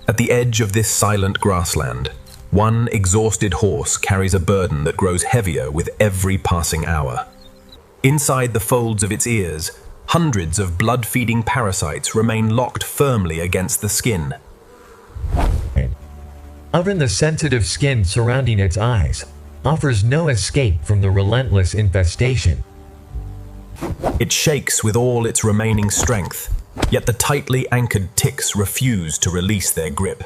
At the edge of this silent grassland, one exhausted horse carries a burden that grows heavier with every passing hour. Inside the folds of its ears, hundreds of blood-feeding parasites remain locked firmly against the skin. Even the sensitive skin surrounding its eyes offers no escape from the relentless infestation. It shakes with all its remaining strength, yet the tightly anchored ticks refuse to release their grip.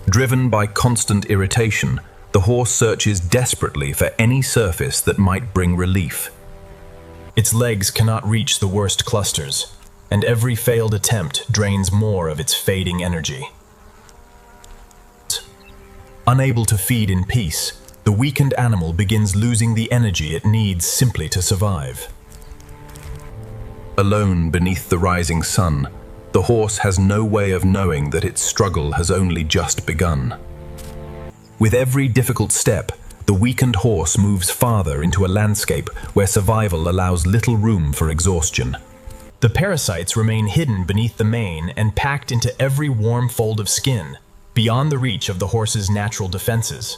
Driven by constant irritation, the horse searches desperately for any surface that might bring relief. Its legs cannot reach the worst clusters, and every failed attempt drains more of its fading energy. Unable to feed in peace, the weakened animal begins losing the energy it needs simply to survive. Alone beneath the rising sun, the horse has no way of knowing that its struggle has only just begun. With every difficult step, the weakened horse moves farther into a landscape where survival allows little room for exhaustion. The parasites remain hidden beneath the mane and packed into every warm fold of skin, beyond the reach of the horse's natural defenses.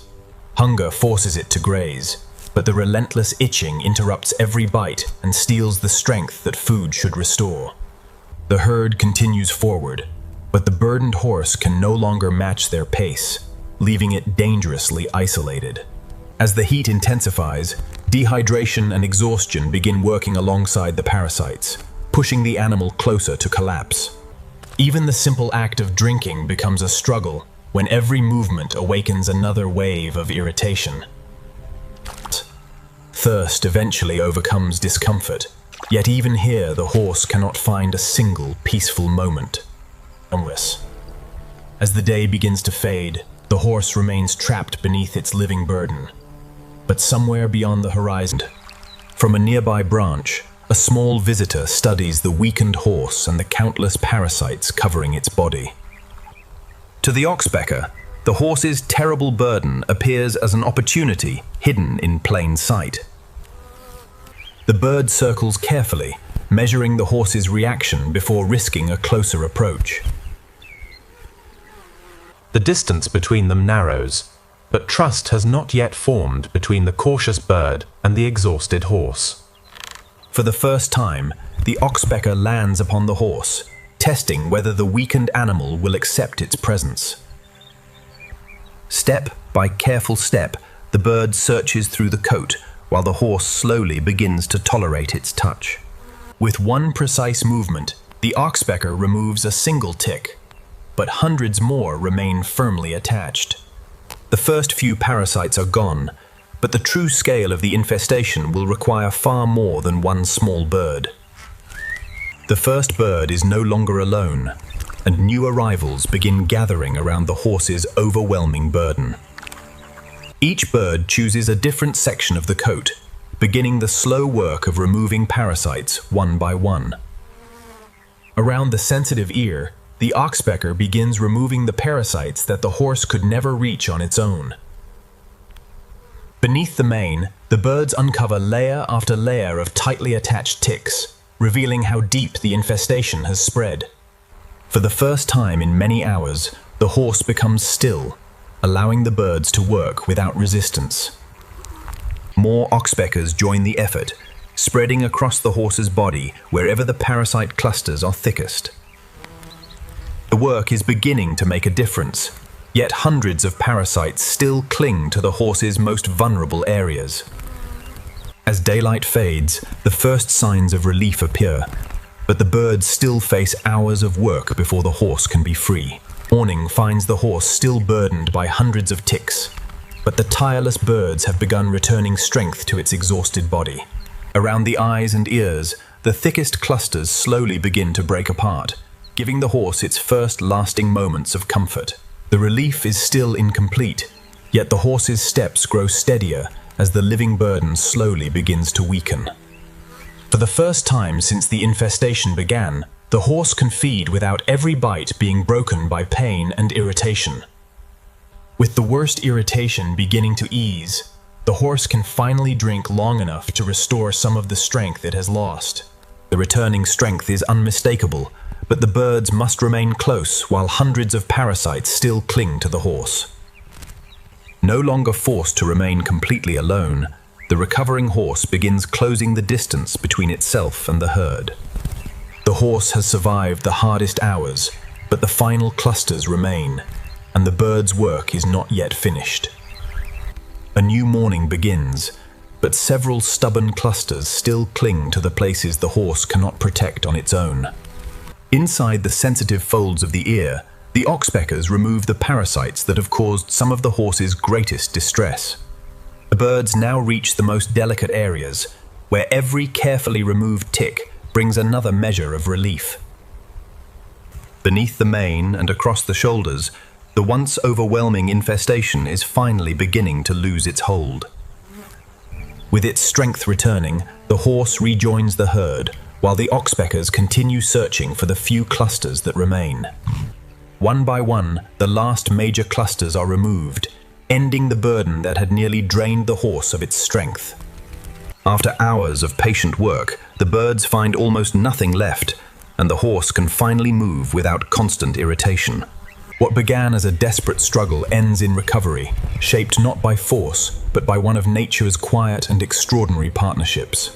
Hunger forces it to graze, but the relentless itching interrupts every bite and steals the strength that food should restore. The herd continues forward, but the burdened horse can no longer match their pace, leaving it dangerously isolated. As the heat intensifies, dehydration and exhaustion begin working alongside the parasites, pushing the animal closer to collapse. Even the simple act of drinking becomes a struggle when every movement awakens another wave of irritation. Thirst eventually overcomes discomfort, yet even here the horse cannot find a single peaceful moment. As the day begins to fade, the horse remains trapped beneath its living burden. But somewhere beyond the horizon, from a nearby branch, a small visitor studies the weakened horse and the countless parasites covering its body. To the oxpecker, the horse's terrible burden appears as an opportunity hidden in plain sight. The bird circles carefully, measuring the horse's reaction before risking a closer approach. The distance between them narrows, but trust has not yet formed between the cautious bird and the exhausted horse. For the first time, the oxpecker lands upon the horse, testing whether the weakened animal will accept its presence. Step by careful step, the bird searches through the coat, while the horse slowly begins to tolerate its touch. With one precise movement, the oxpecker removes a single tick, but hundreds more remain firmly attached. The first few parasites are gone, but the true scale of the infestation will require far more than one small bird. The first bird is no longer alone, and new arrivals begin gathering around the horse's overwhelming burden. Each bird chooses a different section of the coat, beginning the slow work of removing parasites one by one. Around the sensitive ear, the oxpecker begins removing the parasites that the horse could never reach on its own. Beneath the mane, the birds uncover layer after layer of tightly attached ticks, revealing how deep the infestation has spread. For the first time in many hours, the horse becomes still, allowing the birds to work without resistance. More oxpeckers join the effort, spreading across the horse's body wherever the parasite clusters are thickest. The work is beginning to make a difference, yet hundreds of parasites still cling to the horse's most vulnerable areas. As daylight fades, the first signs of relief appear, but the birds still face hours of work before the horse can be free. Morning finds the horse still burdened by hundreds of ticks, but the tireless birds have begun returning strength to its exhausted body. Around the eyes and ears, the thickest clusters slowly begin to break apart, giving the horse its first lasting moments of comfort. The relief is still incomplete, yet the horse's steps grow steadier as the living burden slowly begins to weaken. For the first time since the infestation began, the horse can feed without every bite being broken by pain and irritation. With the worst irritation beginning to ease, the horse can finally drink long enough to restore some of the strength it has lost. The returning strength is unmistakable, but the birds must remain close while hundreds of parasites still cling to the horse. No longer forced to remain completely alone, the recovering horse begins closing the distance between itself and the herd. The horse has survived the hardest hours, but the final clusters remain, and the bird's work is not yet finished. A new morning begins, but several stubborn clusters still cling to the places the horse cannot protect on its own. Inside the sensitive folds of the ear, the oxpeckers remove the parasites that have caused some of the horse's greatest distress. The birds now reach the most delicate areas, where every carefully removed tick brings another measure of relief. Beneath the mane and across the shoulders, the once overwhelming infestation is finally beginning to lose its hold. With its strength returning, the horse rejoins the herd, while the oxpeckers continue searching for the few clusters that remain. One by one, the last major clusters are removed, ending the burden that had nearly drained the horse of its strength. After hours of patient work, the birds find almost nothing left, and the horse can finally move without constant irritation. What began as a desperate struggle ends in recovery, shaped not by force, but by one of nature's quiet and extraordinary partnerships.